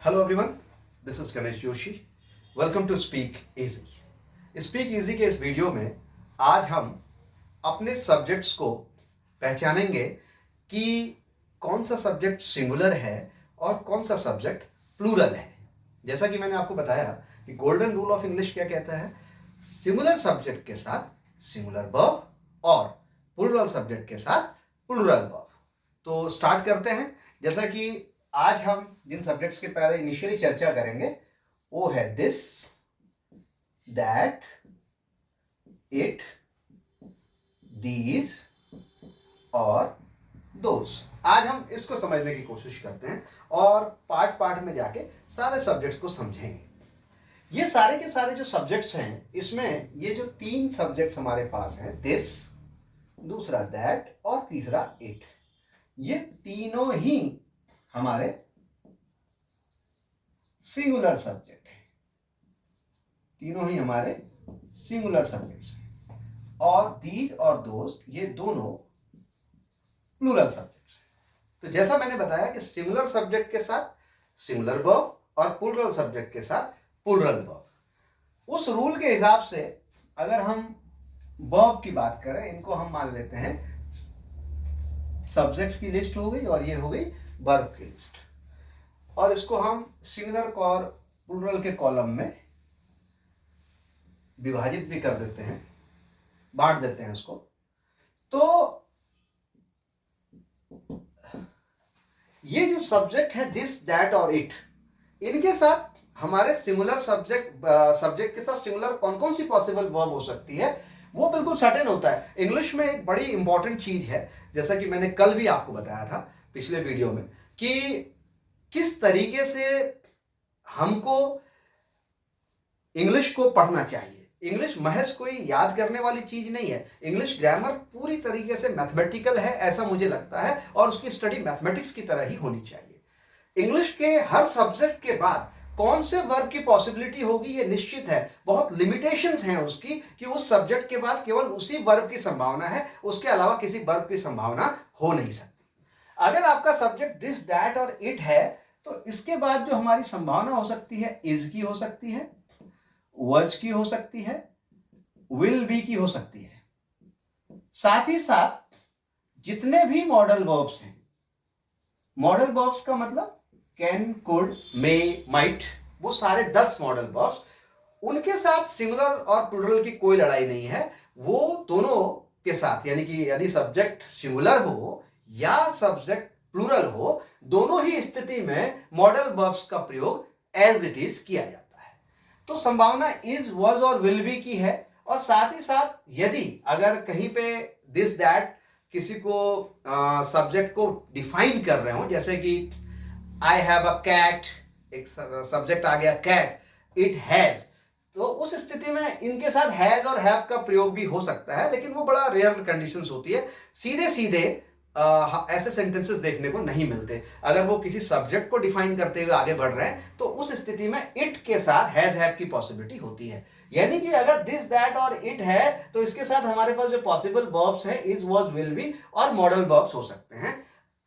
Hello everyone, this is Ganesh Joshi. Welcome to speak easy. Speak easy के इस video में आज हम अपने सब्जेक्ट्स को पहचानेंगे कि कौन सा सब्जेक्ट सिंगुलर है और कौन सा सब्जेक्ट प्लूरल है। जैसा कि मैंने आपको बताया कि गोल्डन रूल ऑफ इंग्लिश क्या कहता है, सिंगुलर सब्जेक्ट के साथ सिंगुलर वर्ब और प्लूरल सब्जेक्ट के साथ प्लूरल वर्ब। तो स्टार्ट करते हैं। जैसा कि आज हम जिन सब्जेक्ट्स के पहले इनिशियली चर्चा करेंगे वो है दिस, दैट, इट, दीज और दोज। आज हम इसको समझने की कोशिश करते हैं और पार्ट पार्ट में जाके सारे सब्जेक्ट्स को समझेंगे। ये सारे के सारे जो सब्जेक्ट्स हैं, इसमें ये जो तीन सब्जेक्ट्स हमारे पास हैं, दिस, दूसरा दैट और तीसरा इट, ये तीनों ही हमारे सिंगुलर सब्जेक्ट हैं। तीनों ही हमारे सिंगुलर सब्जेक्ट्स हैं और दीज और दोज ये दोनों प्लूरल सब्जेक्ट्स हैं। तो जैसा मैंने बताया कि सिंगुलर सब्जेक्ट के साथ सिंगुलर वर्ब और प्लूरल सब्जेक्ट के साथ प्लूरल वर्ब। उस रूल के हिसाब से अगर हम वर्ब की बात करें, इनको हम मान लेते हैं सब्जेक्ट्स की लिस्ट हो गई और ये हो गई वर्ब की लिस्ट, और इसको हम सिंगुलर और प्लूरल के कॉलम में विभाजित भी कर देते हैं, बांट देते हैं उसको। तो ये जो सब्जेक्ट है दिस, दैट और इट, इनके साथ हमारे सिंगुलर सब्जेक्ट के साथ सिंगुलर कौन कौन सी पॉसिबल वर्ब हो सकती है वो बिल्कुल सर्टेन होता है। इंग्लिश में एक बड़ी इंपॉर्टेंट चीज है, जैसा कि मैंने कल भी आपको बताया था पिछले वीडियो में, कि किस तरीके से हमको इंग्लिश को पढ़ना चाहिए। इंग्लिश महज कोई याद करने वाली चीज नहीं है। इंग्लिश ग्रामर पूरी तरीके से मैथमेटिकल है, ऐसा मुझे लगता है, और उसकी स्टडी मैथमेटिक्स की तरह ही होनी चाहिए। इंग्लिश के हर सब्जेक्ट के बाद कौन से वर्ब की पॉसिबिलिटी होगी ये निश्चित है। बहुत लिमिटेशंस हैं उसकी कि उस सब्जेक्ट के बाद केवल उसी वर्ब की संभावना है, उसके अलावा किसी वर्ब की संभावना हो नहीं सकती। अगर आपका सब्जेक्ट दिस, दैट और इट है तो इसके बाद जो हमारी संभावना हो सकती है इज की हो सकती है, वर्ज की हो सकती है, विल बी की हो सकती है। साथ ही साथ जितने भी मॉडल वर्ब्स हैं, मॉडल वर्ब्स का मतलब कैन, कुड, मे, माइट, वो सारे 10 मॉडल वर्ब्स, उनके साथ सिंगुलर और प्लूरल की कोई लड़ाई नहीं है। वो दोनों के साथ, यानी कि यदि सब्जेक्ट सिंगुलर हो या सब्जेक्ट प्लूरल हो, दोनों ही स्थिति में मॉडल वर्ब्स का प्रयोग एज इट इज किया जाता है। तो संभावना इज, वाज और विल बी की है। और साथ ही साथ यदि अगर कहीं पे दिस, दैट किसी को सब्जेक्ट को डिफाइन कर रहे हो, जैसे कि आई हैव अ कैट, एक सब्जेक्ट आ गया कैट, इट हैज, तो उस स्थिति में इनके साथ हैज और हैव का प्रयोग भी हो सकता है, लेकिन वो बड़ा रेयर कंडीशंस होती है। सीधे सीधे ऐसे सेंटेंसेस देखने को नहीं मिलते। अगर वो किसी सब्जेक्ट को डिफाइन करते हुए आगे बढ़ रहे हैं तो उस स्थिति में इट के साथ हैज, हैव की पॉसिबिलिटी होती है। यानी कि अगर दिस, दैट और इट है तो इसके साथ हमारे पास जो पॉसिबल वर्ब्स हैं इज, वाज, विल बी और मॉडल वर्ब्स हो सकते हैं।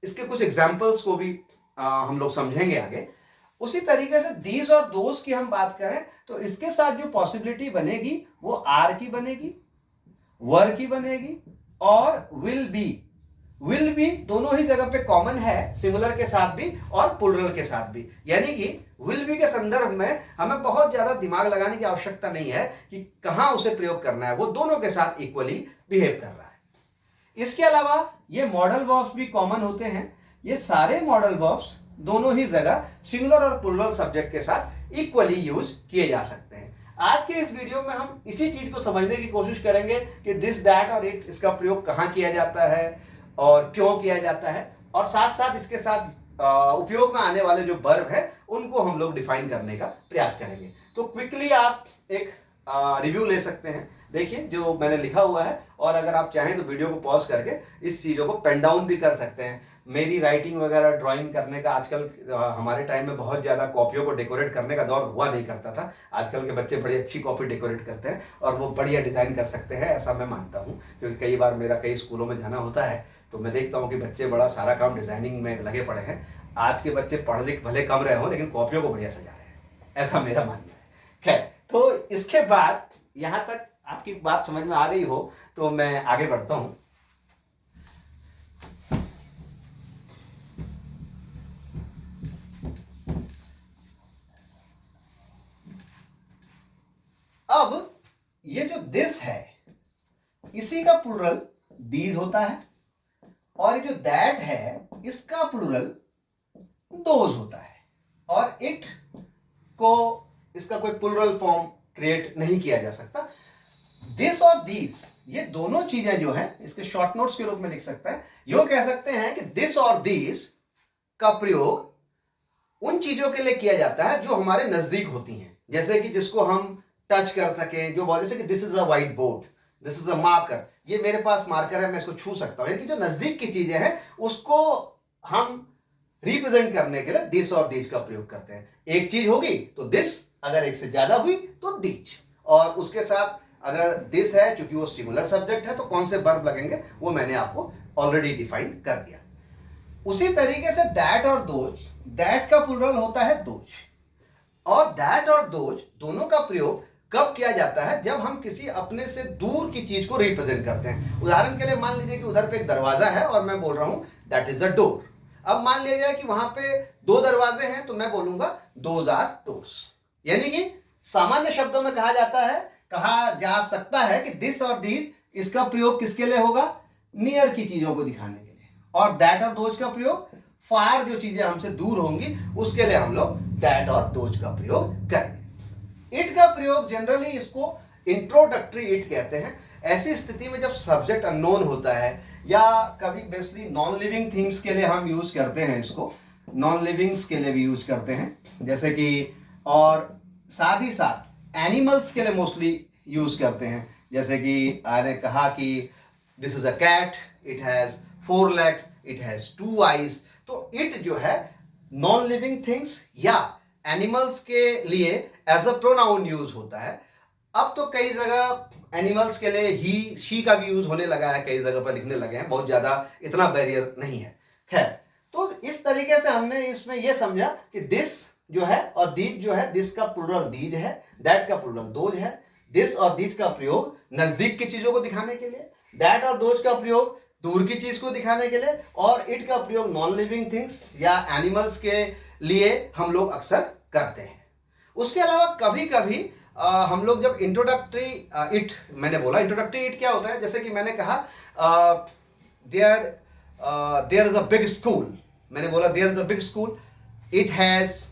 इसके कुछ एग्जांपल्स को भी हम लोग समझेंगे आगे। उसी तरीके से दीज और दोज की हम बात करें तो इसके साथ जो पॉसिबिलिटी बनेगी वो आर की बनेगी, वर की बनेगी और विल बी दोनों ही जगह पे कॉमन है, सिंगुलर के साथ भी और प्लूरल के साथ भी। यानी कि विल बी के संदर्भ में हमें बहुत ज्यादा दिमाग लगाने की आवश्यकता नहीं है कि कहां उसे प्रयोग करना है, वो दोनों के साथ इक्वली बिहेव कर रहा है। इसके अलावा ये मॉडल वर्ब्स भी कॉमन होते हैं। ये सारे मॉडल वर्ब्स दोनों ही जगह सिंगुलर और प्लूरल सब्जेक्ट के साथ इक्वली यूज किए जा सकते हैं। आज के इस वीडियो में हम इसी चीज को समझने की कोशिश करेंगे कि दिस, दैट और इट, इसका प्रयोग कहां किया जाता है और क्यों किया जाता है, और साथ साथ इसके साथ उपयोग में आने वाले जो वर्ब है उनको हम लोग डिफाइन करने का प्रयास करेंगे। तो क्विकली आप एक रिव्यू ले सकते हैं, देखिए जो मैंने लिखा हुआ है, और अगर आप चाहें तो वीडियो को पॉज करके इस चीज़ों को पेन डाउन भी कर सकते हैं। मेरी राइटिंग वगैरह ड्राइंग करने का आजकल हमारे टाइम में बहुत ज़्यादा कॉपियों को डेकोरेट करने का दौर हुआ नहीं करता था। आजकल के बच्चे बड़ी अच्छी कॉपी डेकोरेट करते हैं और वो बढ़िया डिज़ाइन कर सकते हैं, ऐसा मैं मानता हूँ, क्योंकि कई बार मेरा कई स्कूलों में जाना होता है तो मैं देखता हूँ कि बच्चे बड़ा सारा काम डिज़ाइनिंग में लगे पड़े हैं। आज के बच्चे पढ़ लिख भले कम रहे हो लेकिन कॉपियों को बढ़िया सजा रहे हैं, ऐसा मेरा मानना है। खैर, तो इसके बाद यहां तक आपकी बात समझ में आ गई हो तो मैं आगे बढ़ता हूं। अब ये जो दिस है इसी का प्लूरल दीज होता है, और ये जो दैट है इसका प्लूरल दोज होता है, और इट को इसका कोई प्लूरल फॉर्म क्रिएट नहीं किया जा सकता। दिस और दीज ये दोनों चीजें जो हैं इसके शॉर्ट नोट्स के रूप में लिख सकता है। यो कह सकते हैं कि दिस और दीज का प्रयोग उन चीजों के लिए किया जाता है जो हमारे नजदीक होती हैं, जैसे कि जिसको हम टच कर सकें, जो बहुत, जैसे कि this is a white board, this is a marker, ये मेरे पास मार्कर है मैं इसको छू सकता हूं, यानी कि जो नजदीक की चीजें हैं उसको हम रिप्रेजेंट करने के लिए दिस और दीज का प्रयोग करते हैं। एक चीज होगी तो दिस, अगर एक से ज्यादा हुई तो दीज, और उसके साथ अगर दिस है क्योंकि वो सिंगुलर सब्जेक्ट है तो कौन से वर्ब लगेंगे वो मैंने आपको ऑलरेडी डिफाइन कर दिया। उसी तरीके से दैट और दोज, दैट का प्लूरल होता है दोज, और दैट और दोज दोनों का प्रयोग कब किया जाता है, जब हम किसी अपने से दूर की चीज को रिप्रेजेंट करते हैं। उदाहरण के लिए मान लीजिए कि उधर पे एक दरवाजा है और मैं बोल रहा हूं दैट इज अ डोर। अब मान लीजिए कि वहां पे दो दरवाजे हैं तो मैं बोलूंगा दोज आर डोर्स। यानी कि सामान्य शब्दों में कहा जा सकता है कि दिस और दीज इसका प्रयोग किसके लिए होगा, नियर की चीजों को दिखाने के लिए, और दैट और दोज का प्रयोग फार जो चीजें हमसे दूर होंगी उसके लिए हम लोग दैट और दोज का प्रयोग करेंगे। इट का प्रयोग जनरली इसको इंट्रोडक्टरी इट कहते हैं। ऐसी स्थिति में जब सब्जेक्ट अननोन होता है, या कभी बेसिकली नॉन लिविंग थिंग्स के लिए हम यूज करते हैं इसको, नॉन लिविंग्स के लिए भी यूज करते हैं, जैसे कि, और साथ ही साथ एनिमल्स के लिए मोस्टली यूज करते हैं, जैसे कि मैंने कहा कि this is a cat, it has 4 legs, it has 2 eyes। तो इट जो है नॉन लिविंग थिंग्स या एनिमल्स के लिए एज अ प्रोनाउन यूज होता है। अब तो कई जगह एनिमल्स के लिए ही शी का भी यूज होने लगा है, कई जगह पर लिखने लगे हैं, बहुत ज्यादा इतना बैरियर नहीं है। खैर, तो इस तरीके से हमने इसमें यह समझा कि दिस जो है और दीज जो है, दिस का प्लूरल दीज है, दैट का प्लूरल दोज है। दिस और दीज का प्रयोग नजदीक की चीजों को दिखाने के लिए, दैट और दोज का प्रयोग दूर की चीज को दिखाने के लिए, और इट का प्रयोग नॉन लिविंग थिंग्स या एनिमल्स के लिए हम लोग अक्सर करते हैं। उसके अलावा कभी कभी हम लोग जब इंट्रोडक्टरी इट, मैंने बोला इंट्रोडक्टरी इट क्या होता है, जैसे कि मैंने कहा there is a big school, मैंने बोला there is a big school, it has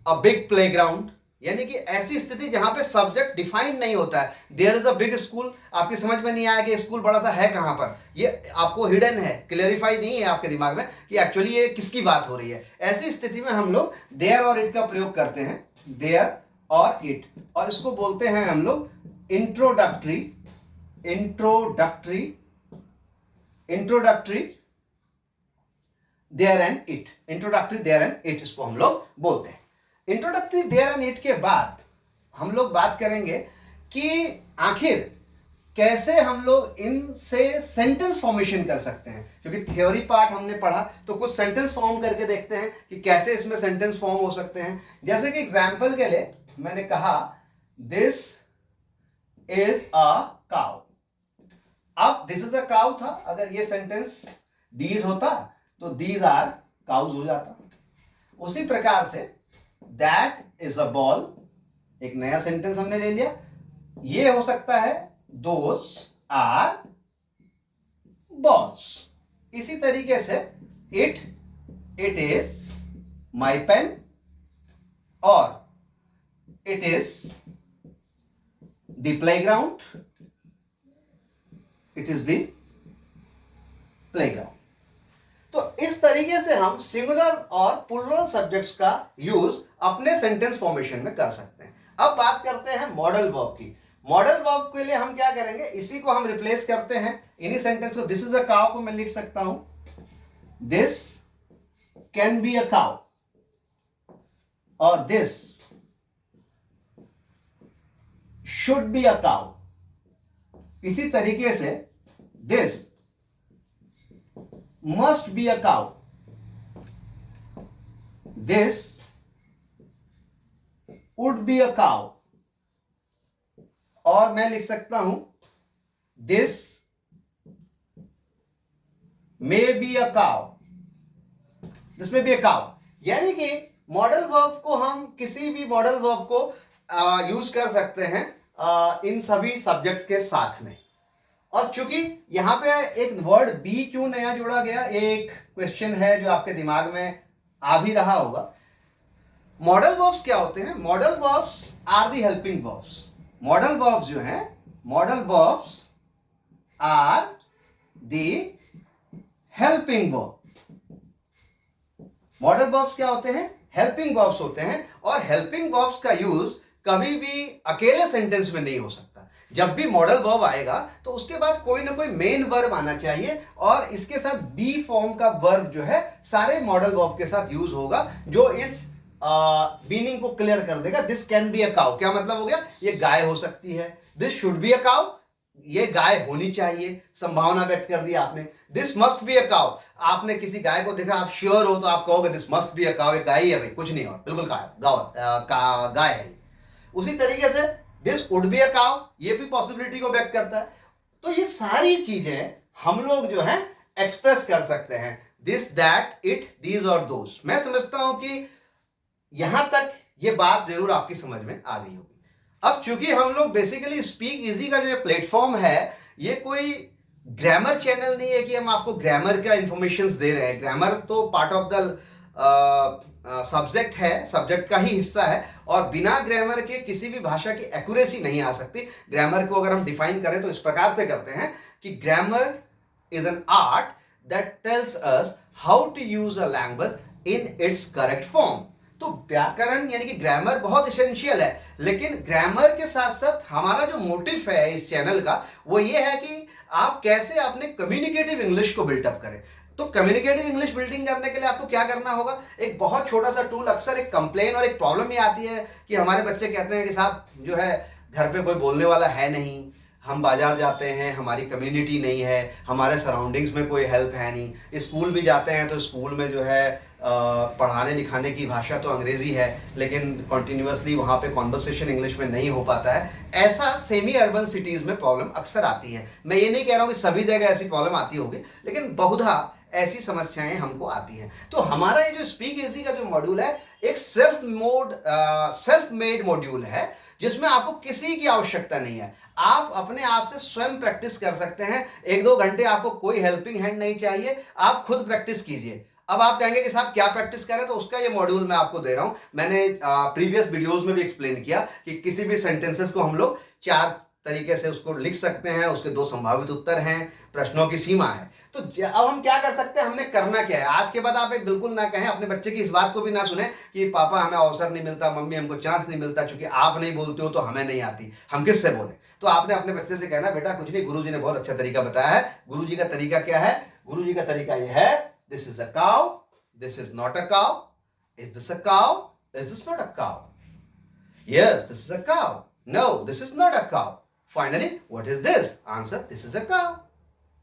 a big playground, यानी कि ऐसी स्थिति जहां पे सब्जेक्ट डिफाइन नहीं होता है। There is a big school, आपकी समझ में नहीं आया कि स्कूल बड़ा सा है कहां पर, ये आपको हिडन है, क्लेरिफाई नहीं है आपके दिमाग में कि एक्चुअली ये किसकी बात हो रही है। ऐसी स्थिति में हम लोग देयर और इट का प्रयोग करते हैं, देयर और इट, और इसको बोलते हैं हम लोग introductory there and it, introductory there and it इसको हम लोग बोलते हैं। इंट्रोडक्टरी देयर एंड इट के बाद हम लोग बात करेंगे कि आखिर कैसे हम लोग इनसे सेंटेंस फॉर्मेशन कर सकते हैं, क्योंकि थ्योरी पार्ट हमने पढ़ा तो कुछ सेंटेंस फॉर्म करके देखते हैं कि कैसे इसमें सेंटेंस फॉर्म हो सकते हैं। जैसे कि एग्जांपल के लिए मैंने कहा दिस इज अ काउ। अब दिस इज अ काउ था, अगर ये सेंटेंस दीज होता तो दीज आर काउज हो जाता। उसी प्रकार say that is a ball, एक नया सेंटेंस हमने ले लिया, ये हो सकता है दोज आर बॉल्स। इसी तरीके से इट इज माई पेन, और it is the playground, it is the playground. तो इस तरीके से हम सिंगुलर और प्लूरल सब्जेक्ट्स का यूज अपने सेंटेंस फॉर्मेशन में कर सकते हैं। अब बात करते हैं मॉडल वर्ब की। मॉडल वर्ब के लिए हम क्या करेंगे, इसी को हम रिप्लेस करते हैं, इन्हीं सेंटेंस को। दिस इज अ काउ को मैं लिख सकता हूं this can be a cow, और this should be a cow. इसी तरीके से this must be a cow, this would be a cow, और मैं लिख सकता हूं this may be a cow, this may be a cow. यानी कि मॉडल वर्ब को हम किसी भी मॉडल वर्ब को यूज कर सकते हैं इन सभी सब्जेक्ट्स के साथ में। और चूंकि यहां पे एक वर्ड बी क्यों नया जोड़ा गया, एक क्वेश्चन है जो आपके दिमाग में आ भी रहा होगा। मॉडल वर्ब्स क्या होते हैं? Modal verbs are the helping verbs. Modal verbs जो हैं, modal verbs are the helping verb. Modal verbs क्या होते हैं? हेल्पिंग वर्ब्स होते हैं। और हेल्पिंग वर्ब्स का यूज कभी भी अकेले सेंटेंस में नहीं हो सकता। जब भी मॉडल वर्ब आएगा तो उसके बाद कोई ना कोई मेन वर्ब आना चाहिए, और इसके साथ बी फॉर्म का वर्ब जो है सारे मॉडल वर्ब के साथ यूज होगा, जो इस मीनिंग को क्लियर कर देगा। This can be a cow, क्या मतलब हो गया? ये गाय हो सकती है। This should be a cow, ये गाय होनी चाहिए, संभावना व्यक्त कर दी आपने। This must be a cow, आपने किसी गाय को देखा, आप श्योर हो तो आप कहोगे this must be a cow, ये गाय ही है भाई, कुछ नहीं और, बिल्कुल गाय है। उसी तरीके से this would be a cow, ये भी पॉसिबिलिटी को व्यक्त करता है। तो ये सारी चीजें हम लोग जो है एक्सप्रेस कर सकते हैं, दिस दैट इट दीज और दोस। मैं समझता हूं कि यहां तक ये बात जरूर आपकी समझ में आ गई होगी। अब चूंकि हम लोग बेसिकली स्पीक इजी का जो ये प्लेटफॉर्म है, ये कोई ग्रामर चैनल नहीं है कि हम आपको ग्रामर का इंफॉर्मेशन दे रहे हैं। ग्रामर तो पार्ट ऑफ द सब्जेक्ट है, सब्जेक्ट का ही हिस्सा है, और बिना ग्रामर के किसी भी भाषा की एक्यूरेसी नहीं आ सकती। ग्रामर को अगर हम डिफाइन करें तो इस प्रकार से करते हैं कि grammar is an art that tells us how to use a language in its correct form. तो व्याकरण यानी कि ग्रामर बहुत इसेंशियल है, लेकिन ग्रामर के साथ साथ हमारा जो मोटिव है इस चैनल का वो ये है कि आप कैसे अपने कम्युनिकेटिव इंग्लिश को बिल्टअप करें। तो कम्युनिकेटिव इंग्लिश बिल्डिंग करने के लिए आपको क्या करना होगा? एक बहुत छोटा सा टूल, अक्सर एक कंप्लेन और एक प्रॉब्लम ये आती है कि हमारे बच्चे कहते हैं कि साहब जो है घर पे कोई बोलने वाला है नहीं, हम बाजार जाते हैं, हमारी कम्युनिटी नहीं है, हमारे सराउंडिंग्स में कोई हेल्प है नहीं, स्कूल भी जाते हैं तो स्कूल में जो है पढ़ाने लिखाने की भाषा तो अंग्रेजी है, लेकिन कॉन्टिन्यूसली वहाँ पे कॉन्वर्सेशन इंग्लिश में नहीं हो पाता है। ऐसा सेमी अर्बन सिटीज़ में प्रॉब्लम अक्सर आती है। मैं ये नहीं कह रहा हूँ कि सभी जगह ऐसी प्रॉब्लम आती होगी, लेकिन बहुधा ऐसी समस्याएं हमको आती हैं। तो हमारा ये जो स्पीक इजी का जो मॉड्यूल है, एक सेल्फ मेड मॉड्यूल है, जिसमें आपको किसी की आवश्यकता नहीं है। आप अपने आप से स्वयं प्रैक्टिस कर सकते हैं। 1-2 घंटे आपको कोई हेल्पिंग हैंड नहीं चाहिए, आप खुद प्रैक्टिस कीजिए। अब आप कहेंगे कि साहब क्या प्रैक्टिस करें, तो उसका ये मॉड्यूल मैं आपको दे रहा हूं। मैंने प्रीवियस वीडियोस में भी एक्सप्लेन किया कि किसी भी सेंटेंसेस को हम लोग 4 तरीके से उसको लिख सकते हैं, उसके 2 संभावित उत्तर हैं, प्रश्नों की सीमा है। तो अब हम क्या कर सकते हैं, हमने करना क्या है? आज के बाद आप एक बिल्कुल ना कहें, अपने बच्चे की इस बात को भी ना सुने कि पापा हमें अवसर नहीं मिलता, मम्मी हमको चांस नहीं मिलता, क्योंकि आप नहीं बोलते हो तो हमें नहीं आती, हम किससे बोले? तो आपने अपने बच्चे से कहना, बेटा कुछ नहीं, गुरुजी ने बहुत अच्छा तरीका बताया है। गुरुजी का तरीका क्या है? गुरुजी का तरीका यह है, this is a cow, this is not a cow, is this a cow, is this not a cow, yes this is a cow, no this is not a cow, finally what is this? Answer, this is a cow.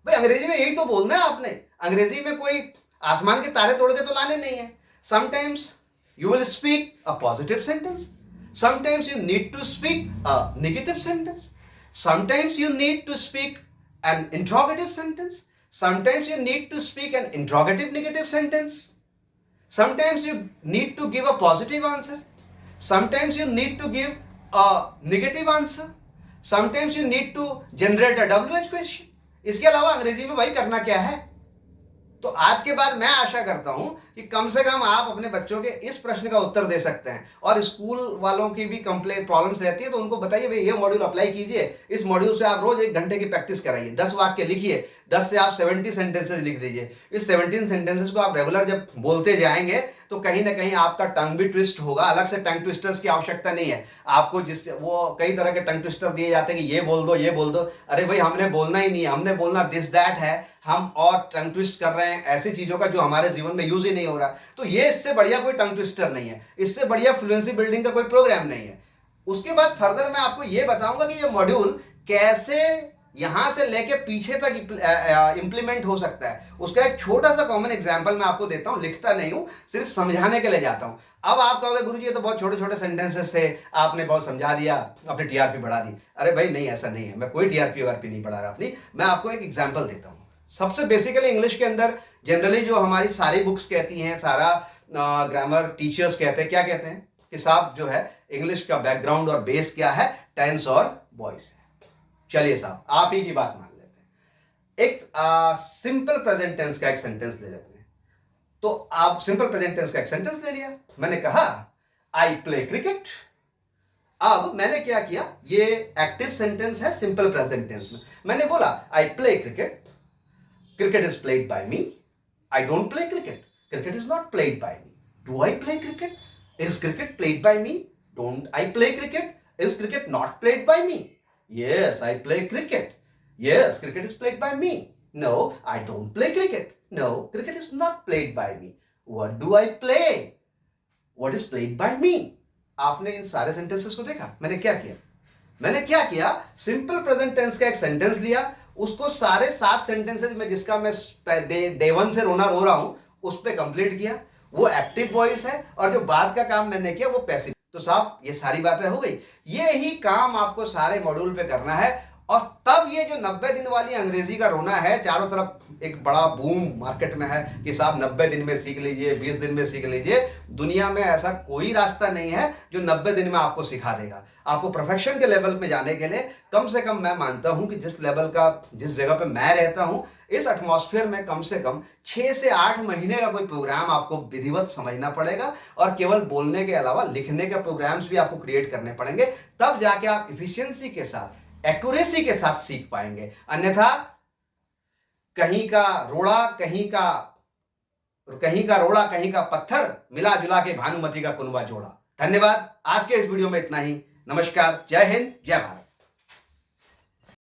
भाई अंग्रेजी में यही तो बोलना है आपने। अंग्रेजी में कोई आसमान के तारे तोड़ के तो लाने नहीं है। Sometimes you will speak a positive sentence, sometimes you need to speak a negative sentence, sometimes you need to speak an interrogative sentence, sometimes you need to speak an interrogative negative sentence, sometimes you need to give a positive answer, sometimes you need to give a negative answer, sometimes you need to generate a WH question. इसके अलावा अंग्रेजी में भाई करना क्या है? तो आज के बाद मैं आशा करता हूं कि कम से कम आप अपने बच्चों के इस प्रश्न का उत्तर दे सकते हैं। और स्कूल वालों की भी कंप्लेन प्रॉब्लम्स रहती है, तो उनको बताइए भाई ये मॉड्यूल अप्लाई कीजिए। इस मॉड्यूल से आप रोज 1 घंटे की प्रैक्टिस कराइए, 10 वाक्य लिखिए, 10 से आप 70 सेंटेंसेस लिख दीजिए। इस 17 सेंटेंसेस को आप रेगुलर जब बोलते जाएंगे तो कहीं ना कहीं आपका टंग भी ट्विस्ट होगा। अलग से टंग ट्विस्टर्स की आवश्यकता नहीं है आपको, जिससे वो कई तरह के टंग ट्विस्टर दिए जाते हैं कि ये बोल दो, ये बोल दो। अरे भाई हमने बोलना ही नहीं है, हमने बोलना दिस दैट है, हम और टंग ट्विस्ट कर रहे हैं ऐसी चीजों का जो हमारे जीवन में यूज ही नहीं हो रहा। तो ये इससे बढ़िया कोई टंग ट्विस्टर नहीं है, इससे बढ़िया फ्लुएंसी बिल्डिंग का कोई प्रोग्राम नहीं है। उसके बाद फर्दर मैं आपको ये बताऊंगा कि ये मॉड्यूल कैसे यहां से लेके पीछे तक इंप्लीमेंट हो सकता है। उसका एक छोटा सा कॉमन एग्जांपल मैं आपको देता हूं, लिखता नहीं हूं, सिर्फ समझाने के लिए जाता हूं। अब आप कहोगे गुरुजी ये तो बहुत छोटे छोटे सेंटेंसेस थे, आपने बहुत समझा दिया, अपनी टीआरपी बढ़ा दी। अरे भाई नहीं, ऐसा नहीं है, मैं कोई टीआरपी वारपी नहीं बढ़ा रहा अपनी, मैं आपको एक एग्जाम्पल देता हूँ। सबसे बेसिकली इंग्लिश के अंदर जनरली जो हमारी सारी बुक्स कहती हैं, सारा ग्रामर टीचर्स कहते हैं, क्या कहते हैं कि साहब जो है इंग्लिश का बैकग्राउंड और बेस क्या है, टेंस और वॉइस है। चलिए साहब आप ही की बात मान लेते हैं। एक सिंपल प्रेजेंट टेंस का एक सेंटेंस ले लेते हैं। तो आप सिंपल प्रेजेंट टेंस का एक सेंटेंस ले लिया, मैंने कहा आई प्ले क्रिकेट। अब मैंने क्या किया, ये एक्टिव सेंटेंस है सिंपल प्रेजेंट टेंस में, मैंने बोला I play cricket, cricket is played by me. I don't play cricket. Cricket is not played by me. Do I play cricket? Is cricket played by me? Don't I play cricket? Is cricket not played by me? Yes, I play cricket. Yes, cricket is played by me. No, I don't play cricket. No, cricket is not played by me. What do I play? What is played by me? आपने इन सारे sentences को देखा, मैंने क्या किया, simple present tense का एक sentence लिया, उसको सारे 7 सेंटेंसेस में जिसका मैं डे 1 से रोना रो रहा हूं उस पे कंप्लीट किया, वो एक्टिव वॉइस है, और जो बाद का काम मैंने किया वो पैसिव। तो साहब ये सारी बातें हो गई, ये ही काम आपको सारे मॉड्यूल पे करना है। और तब ये जो 90 दिन वाली अंग्रेजी का रोना है, चारों तरफ एक बड़ा बूम मार्केट में है कि साहब 90 दिन में सीख लीजिए, 20 दिन में सीख लीजिए। दुनिया में ऐसा कोई रास्ता नहीं है जो 90 दिन में आपको सिखा देगा। आपको प्रोफेशन के लेवल पे जाने के लिए कम से कम मैं मानता हूं कि जिस लेवल का, जिस जगह पे मैं रहता हूं, इस एटमॉस्फेयर में कम से कम 6 से 8 महीने का कोई प्रोग्राम आपको विधिवत समझना पड़ेगा, और केवल बोलने के अलावा लिखने के प्रोग्राम्स भी आपको क्रिएट करने पड़ेंगे, तब जाके आप इफिशियंसी के साथ, एक्यूरेसी के साथ सीख पाएंगे। अन्यथा कहीं का रोड़ा कहीं का पत्थर, मिला जुला के भानुमति का कुनबा जोड़ा। धन्यवाद, आज के इस वीडियो में इतना ही। नमस्कार, जय हिंद, जय भारत।